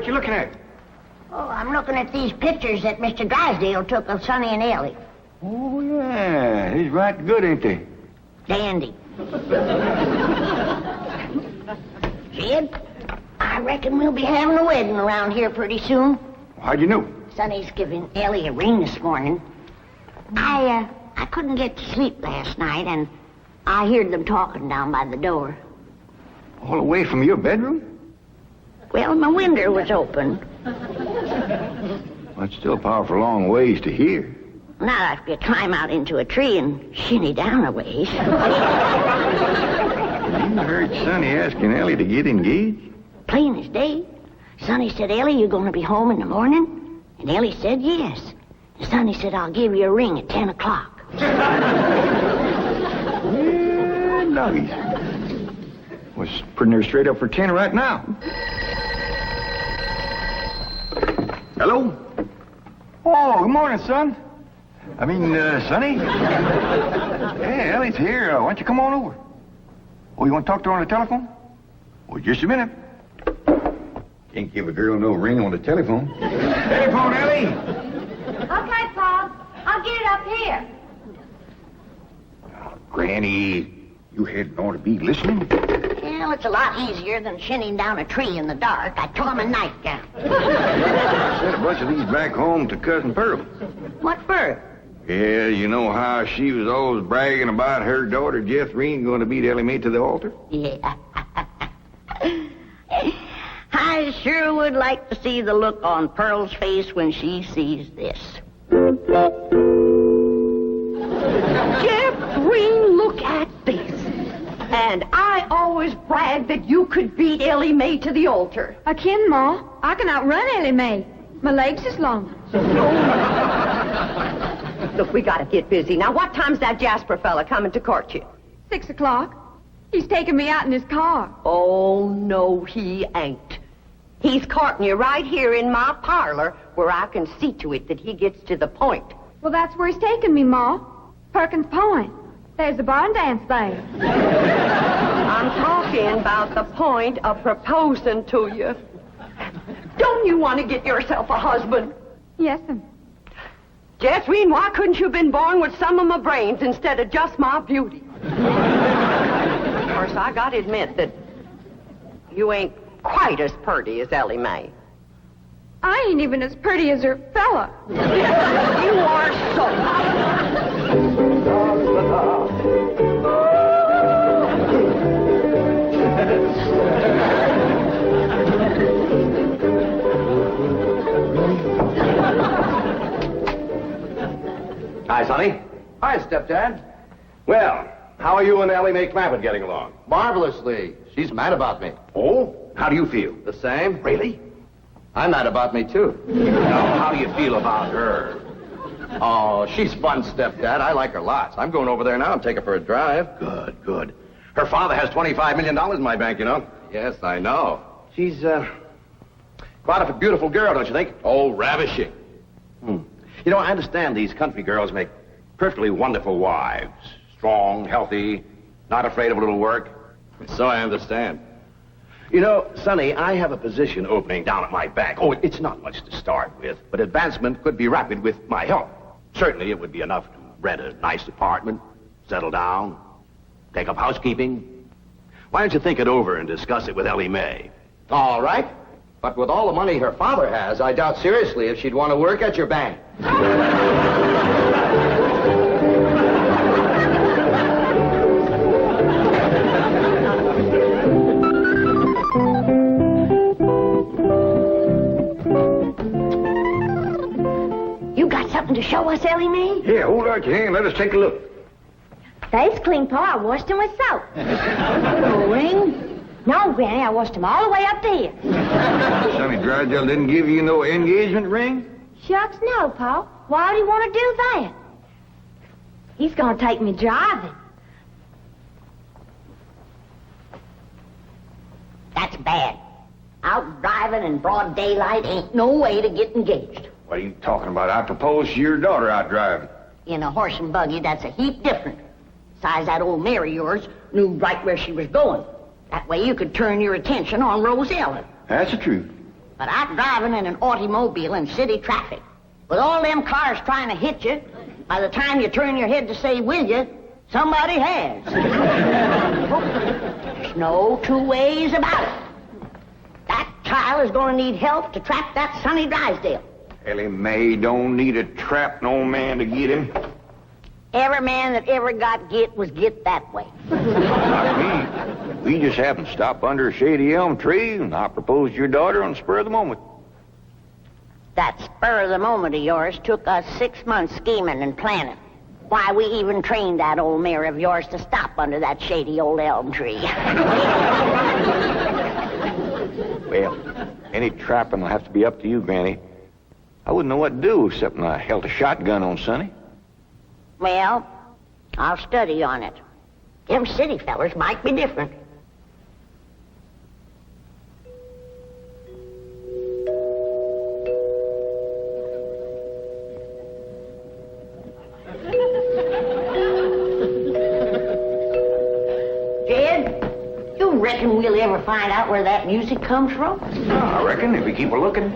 what you looking at? Oh, I'm looking at these pictures that Mr. Drysdale took of Sonny and Elly. Oh, yeah. He's right good, ain't they? Dandy. Jed, I reckon we'll be having a wedding around here pretty soon. How'd you know? Sonny's giving Elly a ring this morning. I couldn't get to sleep last night, and I heard them talking down by the door. All the way from your bedroom? Well, my window was open. Well, it's still a powerful long ways to hear. Not if you climb out into a tree and shinny down a ways. You heard Sonny asking Elly to get engaged? Plain as day. Sonny said, Elly, you going to be home in the morning? And Elly said, yes. And Sonny said, I'll give you a ring at 10 o'clock. Yeah, doggies. Was putting her straight up for 10 right now. Hello? Oh, good morning, son. Sonny? Hey, Elly's here. Why don't you come on over? Oh, you want to talk to her on the telephone? Oh, just a minute. Can't give a girl no ring on the telephone. Telephone, Elly! Okay, Pop. I'll get it up here. Oh, Granny, you hadn't ought to be listening. Well, it's a lot easier than shinning down a tree in the dark. I took him a nightgown. Sent a bunch of these back home to Cousin Pearl. What for? Yeah, you know how she was always bragging about her daughter, Jethrine, going to beat Elly May to the altar? Yeah. I sure would like to see the look on Pearl's face when she sees this. Jethrine, look at this. And I always bragged that you could beat Elly May to the altar. I can, Ma. I can outrun Elly May. My legs is long. Look, we gotta get busy. Now, what time's that Jasper fella coming to court you? 6 o'clock. He's taking me out in his car. Oh, no, he ain't. He's courting you right here in my parlor where I can see to it that he gets to the point. Well, that's where he's taking me, Ma. Perkins Point. There's a barn dance there. I'm talking about the point of proposing to you. Don't you want to get yourself a husband? Yes, sir. Jethrine, why couldn't you have been born with some of my brains instead of just my beauty? Of course, I gotta admit that you ain't quite as pretty as Elly May. I ain't even as pretty as her fella. You are so. Hi, Sonny. Hi, Stepdad. Well, how are you and Elly May Clampett getting along? Marvelously. She's mad about me. Oh? How do you feel? The same? Really? I'm mad about me, too. Now, how do you feel about her? Oh, she's fun, Stepdad. I like her lots. I'm going over there now and take her for a drive. Good, good. Her father has $25 million in my bank, you know. Yes, I know. She's, quite a beautiful girl, don't you think? Oh, ravishing. You know, I understand these country girls make perfectly wonderful wives. Strong, healthy, not afraid of a little work. So I understand. You know, Sonny, I have a position opening down at my bank. Oh, it's not much to start with, but advancement could be rapid with my help. Certainly, it would be enough to rent a nice apartment, settle down, take up housekeeping. Why don't you think it over and discuss it with Elly May? All right. But with all the money her father has, I doubt seriously if she'd want to work at your bank. You got something to show us, Elly May? Yeah, hold out your hand. Let us take a look. That's clean, Pa. I washed them with soap. No ring? No, Granny. I washed them all the way up there. Sonny Drysdale didn't give you no engagement ring? Shucks, no, Pa. Why do you want to do that? He's going to take me driving. That's bad. Out driving in broad daylight ain't no way to get engaged. What are you talking about? I proposed to your daughter out driving. In a horse and buggy, that's a heap different. Besides, that old mare of yours knew right where she was going. That way you could turn your attention on Rosella. That's the truth. But I'm driving in an automobile in city traffic. With all them cars trying to hit you, by the time you turn your head to say, will you, somebody has. There's no two ways about it. That child is going to need help to trap that Sonny Drysdale. Elly May don't need to trap no man to get him. Every man that ever got get was get that way. Not me. We just happened to stop under a shady elm tree, and I proposed to your daughter on the spur of the moment. That spur of the moment of yours took us 6 months scheming and planning. Why, we even trained that old mare of yours to stop under that shady old elm tree. Well, any trapping will have to be up to you, Granny. I wouldn't know what to do except when I held a shotgun on Sonny. Well, I'll study on it. Them city fellers might be different. Jed, you reckon we'll ever find out where that music comes from? I reckon if we keep a looking.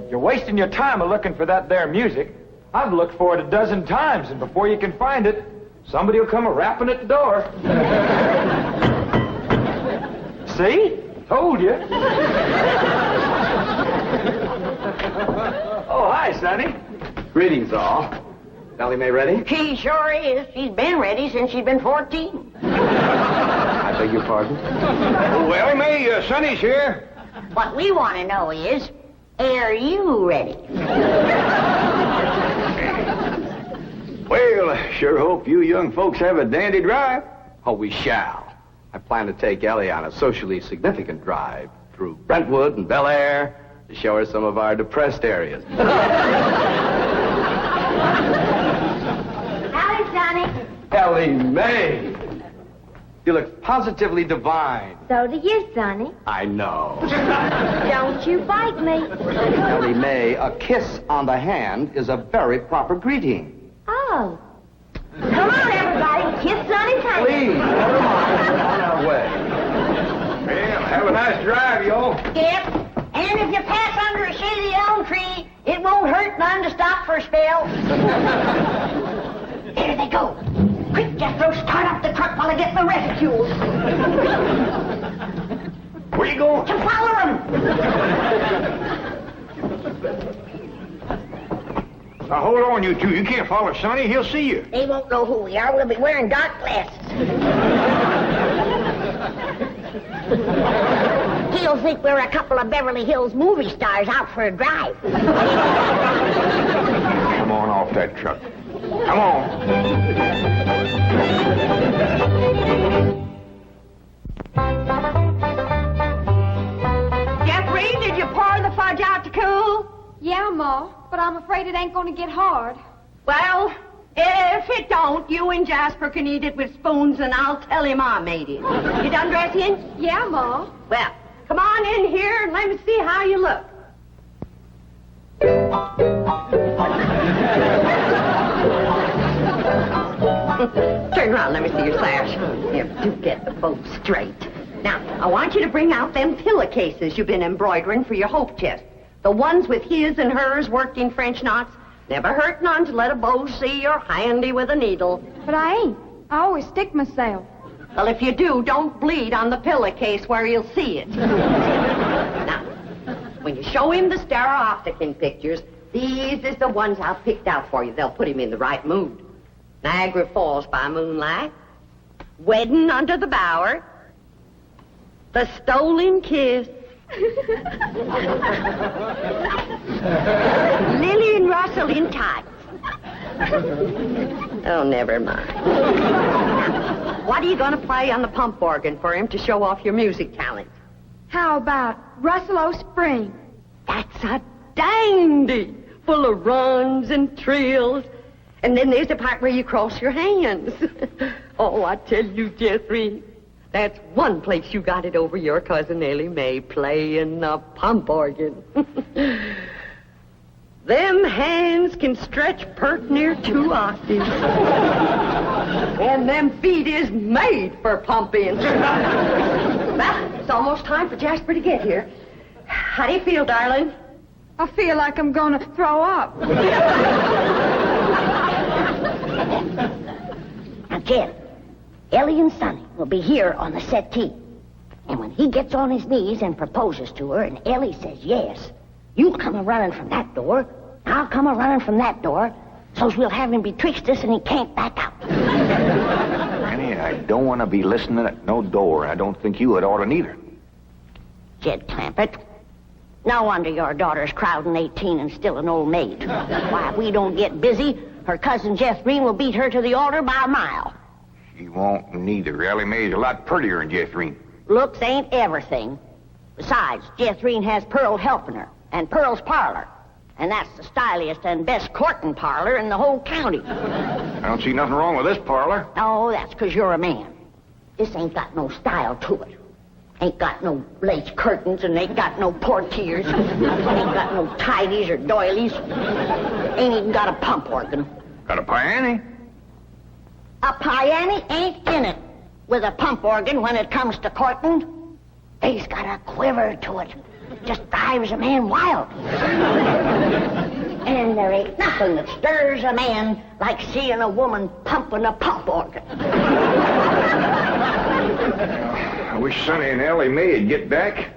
You're wasting your time looking for that there music. I've looked for it a dozen times, and before you can find it, somebody will come a-rapping at the door. See? Told you. Oh, hi, Sonny. Greetings, all. Elly May ready? She sure is. She's been ready since she's been 14. I beg your pardon? Oh, Elly May, Sonny's here. What we want to know is, are you ready? Well, I sure hope you young folks have a dandy drive. Oh, we shall. I plan to take Elly on a socially significant drive through Brentwood and Bel Air to show her some of our depressed areas. Howdy, Sonny. Elly May. You look positively divine. So do you, Sonny. I know. Don't you bite me. Elly May, a kiss on the hand is a very proper greeting. Oh. Come on, everybody. Kiss Sonny's hand. Please, never mind. On our way. Well, have a nice drive, y'all. Yep. And if you pass under a shady elm tree, it won't hurt none to stop for a spell. There they go. Quick, Jethro, start up the truck while I get the reticule. Where you going? To follow them. Now, hold on, you two. You can't follow Sonny. He'll see you. They won't know who we are. We'll be wearing dark glasses. He'll think we're a couple of Beverly Hills movie stars out for a drive. Come on off that truck. Come on. Jethrine, did you pour the fudge out to cool? Yeah, Ma, but I'm afraid it ain't gonna get hard. Well, if it don't, you and Jasper can eat it with spoons, and I'll tell him I made it. You done dressing? Yeah, Ma. Well, come on in here and let me see how you look. Turn around, let me see your sash. Here, do get the bow straight. Now, I want you to bring out them pillowcases you've been embroidering for your hope chest. The ones with his and hers worked in French knots. Never hurt none to let a beau see you're handy with a needle. But I ain't. I always stick myself. Well, if you do, don't bleed on the pillowcase where you'll see it. Now, when you show him the stereopticon pictures, these is the ones I've picked out for you. They'll put him in the right mood. Niagara Falls by moonlight, Wedding under the bower, The Stolen Kiss, Lily and Russell in tights. Oh, never mind. What are you going to play on the pump organ for him to show off your music talent? How about Russell O'Spring? That's a dandy, full of runs and trills. And then there's the part where you cross your hands. Oh, I tell you, Jethrine, that's one place you got it over your cousin Elly May, playing the pump organ. Them hands can stretch pert near 2 octaves. And them feet is made for pumping. Well, it's almost time for Jasper to get here. How do you feel, darling? I feel like I'm going to throw up. Now, Jen, Elly and Sonny will be here on the settee. And when he gets on his knees and proposes to her and Elly says yes, you come a-running from that door, I'll come a-running from that door, so's we'll have him betwixt us and he can't back out. Annie, I don't want to be listening at no door. I don't think you had ought to neither. Jed Clampett, no wonder your daughter's crowding 18 and still an old maid. Why, if we don't get busy, her cousin Jethrine will beat her to the altar by a mile. She won't neither. Elly May's a lot prettier than Jethrine. Looks ain't everything. Besides, Jethrine has Pearl helping her, and Pearl's parlor. And that's the styliest and best courting parlor in the whole county. I don't see nothing wrong with this parlor. Oh, that's 'cause you're a man. This ain't got no style to it. Ain't got no lace curtains and ain't got no portiers. Ain't got no tidies or doilies. Ain't even got a pump organ. Got a piano? A piano ain't in it with a pump organ when it comes to courting. They's got a quiver to it. Just drives a man wild. And there ain't nothing that stirs a man like seeing a woman pumping a pump organ. I wish Sonny and Elly May would get back.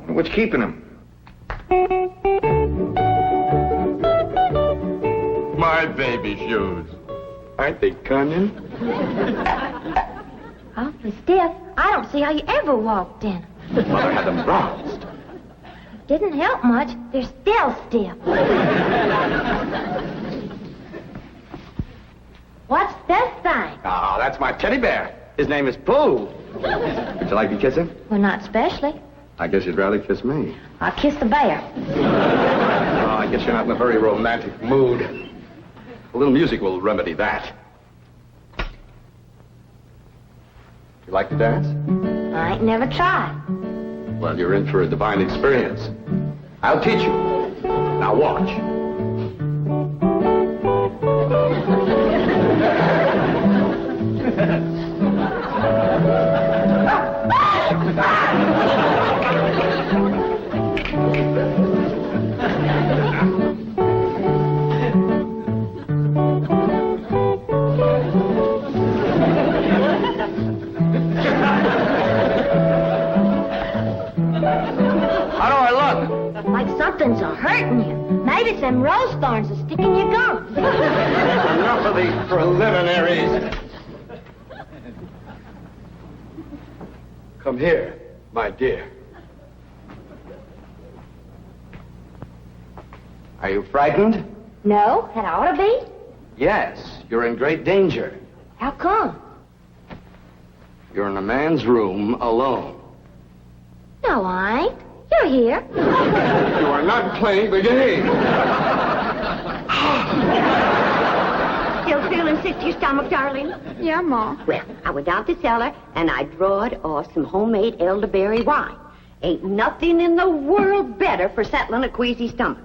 What's keeping them? My baby shoes. Aren't they cunning? Awfully stiff. I don't see how you ever walked in. Mother had them bronzed. Didn't help much. They're still stiff. What's this thing? Oh, that's my teddy bear. His name is Pooh. Would you like to kiss him? Well, not especially. I guess you'd rather kiss me. I'll kiss the bear. Oh, I guess you're not in a very romantic mood. A little music will remedy that. You like to dance? I ain't never tried. Well, you're in for a divine experience. I'll teach you. Now watch. Like something's a-hurting you. Maybe some rose thorns are sticking your gums. Enough of these preliminaries. Come here, my dear. Are you frightened? No, that ought to be. Yes, you're in great danger. How come? You're in a man's room alone. No, I ain't. You're here. You are not playing the game. Still feeling sick to your stomach, darling? Yeah, Ma. Well, I went down to the cellar and I drawed off some homemade elderberry wine. Ain't nothing in the world better for settling a queasy stomach.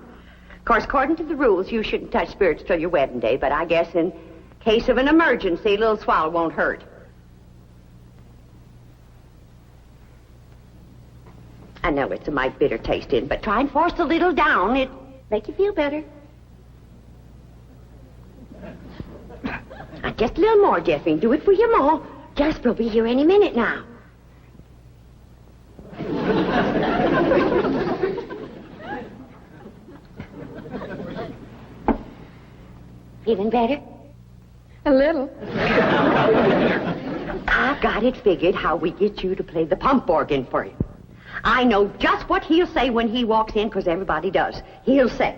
Of course, according to the rules, you shouldn't touch spirits till your wedding day, but I guess in case of an emergency, a little swallow won't hurt. I know it's a mite bitter tasting, but try and force a little down. It'll make you feel better. Just a little more, Jethrine. Do it for your ma. Jasper will be here any minute now. Feeling better? A little. I've got it figured how we get you to play the pump organ for you. I know just what he'll say when he walks in, because everybody does. He'll say,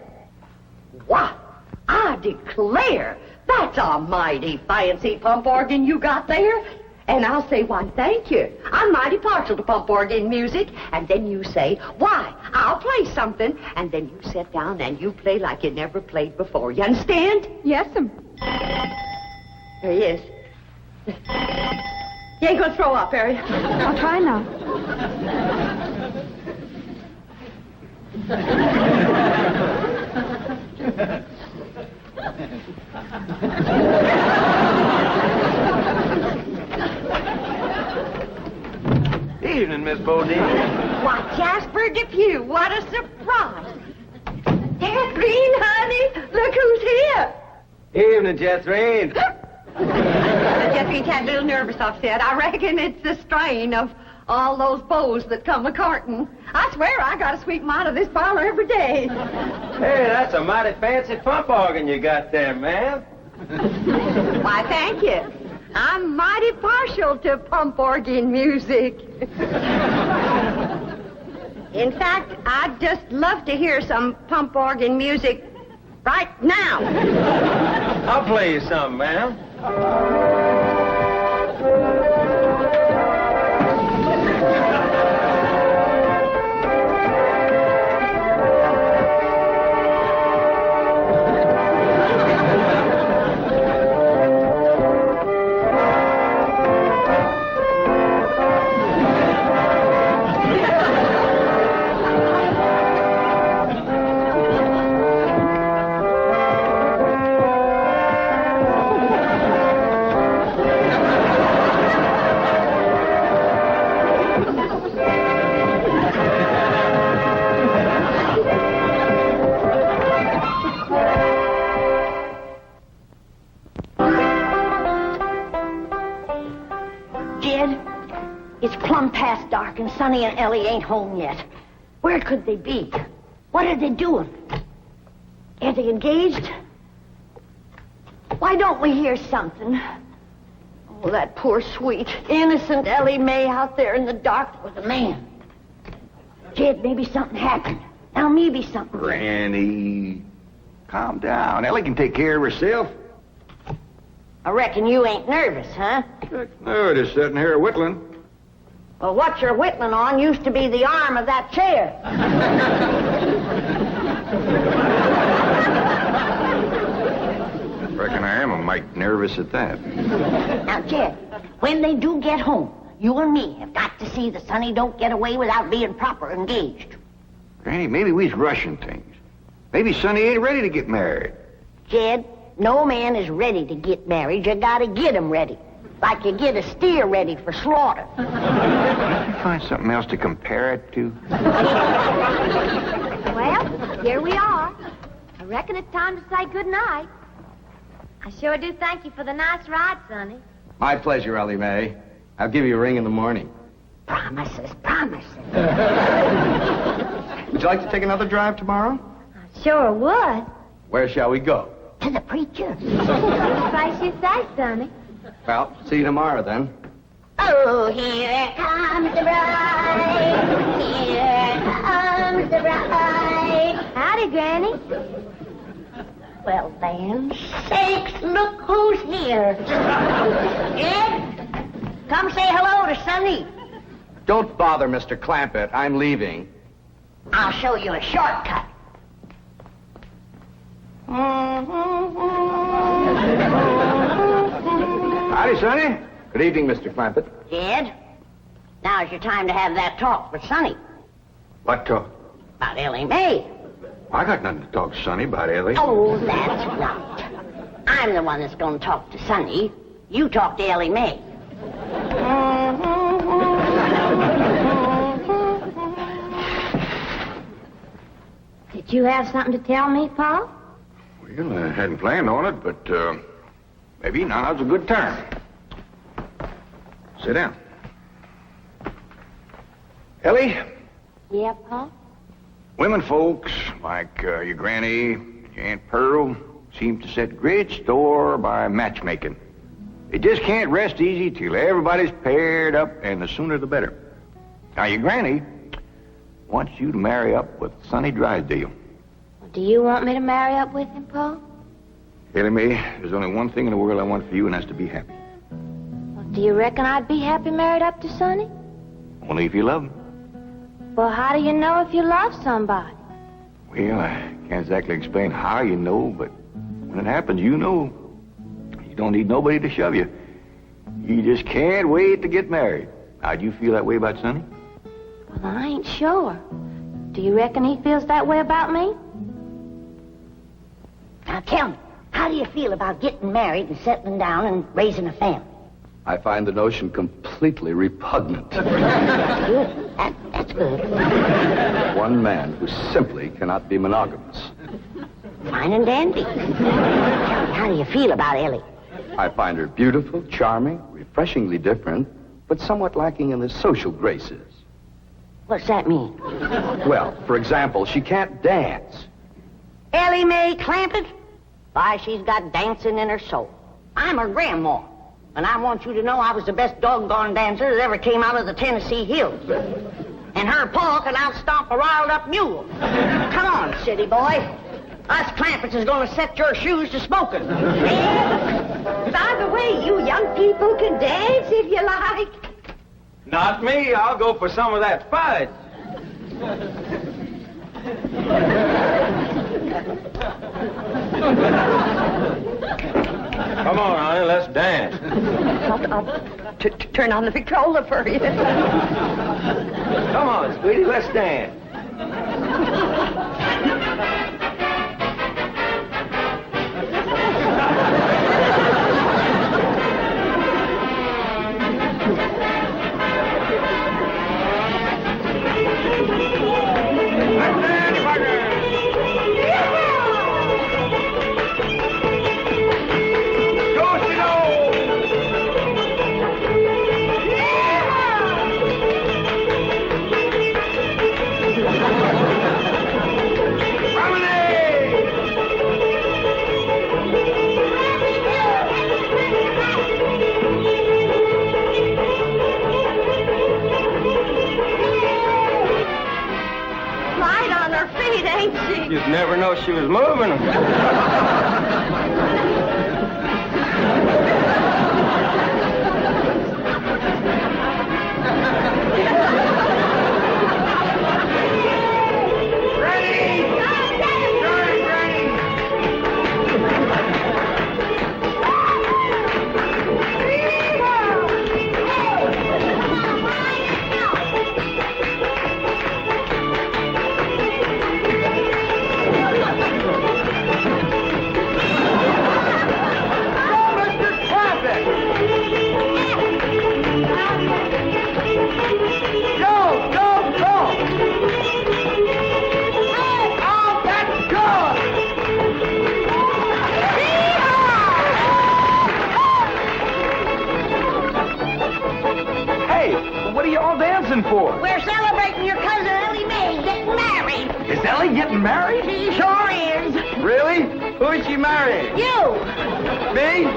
"Wow, I declare, that's a mighty fancy pump organ you got there." And I'll say, "Why, thank you. I'm mighty partial to pump organ music." And then you say, "Why, I'll play something." And then you sit down and you play like you never played before. You understand? Yes'm. There he is. You ain't gonna throw up, are you? I'll try now. evening, Miss Bodine. Why, Jasper Depew, what a surprise. Irene, honey, look who's here. Evening, Jethrine. Jeffrey's had a little nervous upset. I reckon it's the strain of all those beaux that come a-courting. I swear I got a sweet mite of this parlor every day. Hey, that's a mighty fancy pump organ you got there, ma'am. Why, thank you. I'm mighty partial to pump organ music. In fact, I'd just love to hear some pump organ music right now. I'll play you some, ma'am. And Sonny and Elly ain't home yet. Where could they be? What are they doing? Are they engaged? Why don't we hear something? Oh, that poor, sweet, innocent Elly May out there in the dark with a man. Jed, maybe something happened. Now maybe something. Granny, calm down. Elly can take care of herself. I reckon you ain't nervous, huh? No, just sitting here whittling. Well, what you're whittling on used to be the arm of that chair. Reckon I am a mite nervous at that. Now, Jed, when they do get home, you and me have got to see that Sonny don't get away without being proper engaged. Granny, maybe we's rushing things. Maybe Sonny ain't ready to get married. Jed, no man is ready to get married. You gotta get him ready. Like you get a steer ready for slaughter. Can't you find something else to compare it to? Well, here we are. I reckon it's time to say goodnight. I sure do thank you for the nice ride, Sonny. My pleasure, Elly May. I'll give you a ring in the morning. Promises, promises. Would you like to take another drive tomorrow? I sure would. Where shall we go? To the preacher. Any place you say, Sonny. Well, see you tomorrow, then. Oh, here comes the bride. Here comes the bride. Howdy, Granny. Well, then, sakes, look who's here. Ed, come say hello to Sonny. Don't bother, Mr. Clampett. I'm leaving. I'll show you a shortcut. Howdy, Sonny. Good evening, Mr. Clampett. Ed, now's your time to have that talk with Sonny. What talk? About Elly May. I got nothing to talk to Sonny about, Elly. Oh, that's right. I'm the one that's going to talk to Sonny. You talk to Elly May. Did you have something to tell me, Pa? Well, I hadn't planned on it, but maybe now's a good time. Sit down. Elly, Yeah, Pa? women folks like your granny, your Aunt Pearl, seem to set great store by matchmaking. They just can't rest easy till everybody's paired up, and the sooner the better. Now, your granny wants you to marry up with Sonny Drysdale. Well, do you want me to marry up with him, Pa? Elly May, there's only one thing in the world I want for you, and that's to be happy. Well, do you reckon I'd be happy married up to Sonny? Only if you love him. Well, how do you know if you love somebody? Well, I can't exactly explain how you know, but when it happens, you know. You don't need nobody to shove you. You just can't wait to get married. Now, do you feel that way about Sonny? Well, I ain't sure. Do you reckon he feels that way about me? Now, tell me, how do you feel about getting married and settling down and raising a family? I find the notion completely repugnant. Good. That's good. One man who simply cannot be monogamous. Fine and dandy. Tell me, how do you feel about Elly? I find her beautiful, charming, refreshingly different, but somewhat lacking in the social graces. What's that mean? Well, for example, she can't dance. Elly May Clampett? Why, she's got dancing in her soul. I'm her grandma, and I want you to know I was the best doggone dancer that ever came out of the Tennessee hills. And her pa can outstomp a riled-up mule. Come on, city boy. Us Clampetts is going to set your shoes to smoking. By the way, you young people can dance if you like. Not me. I'll go for some of that fudge. Come on, honey, let's dance. I'll turn on the Victrola for you. Come on, sweetie, let's dance. You'd never know she was moving. For? We're celebrating your cousin Elly May getting married. Is Elly getting married? She sure is. Really? Who is she marrying? You. Me?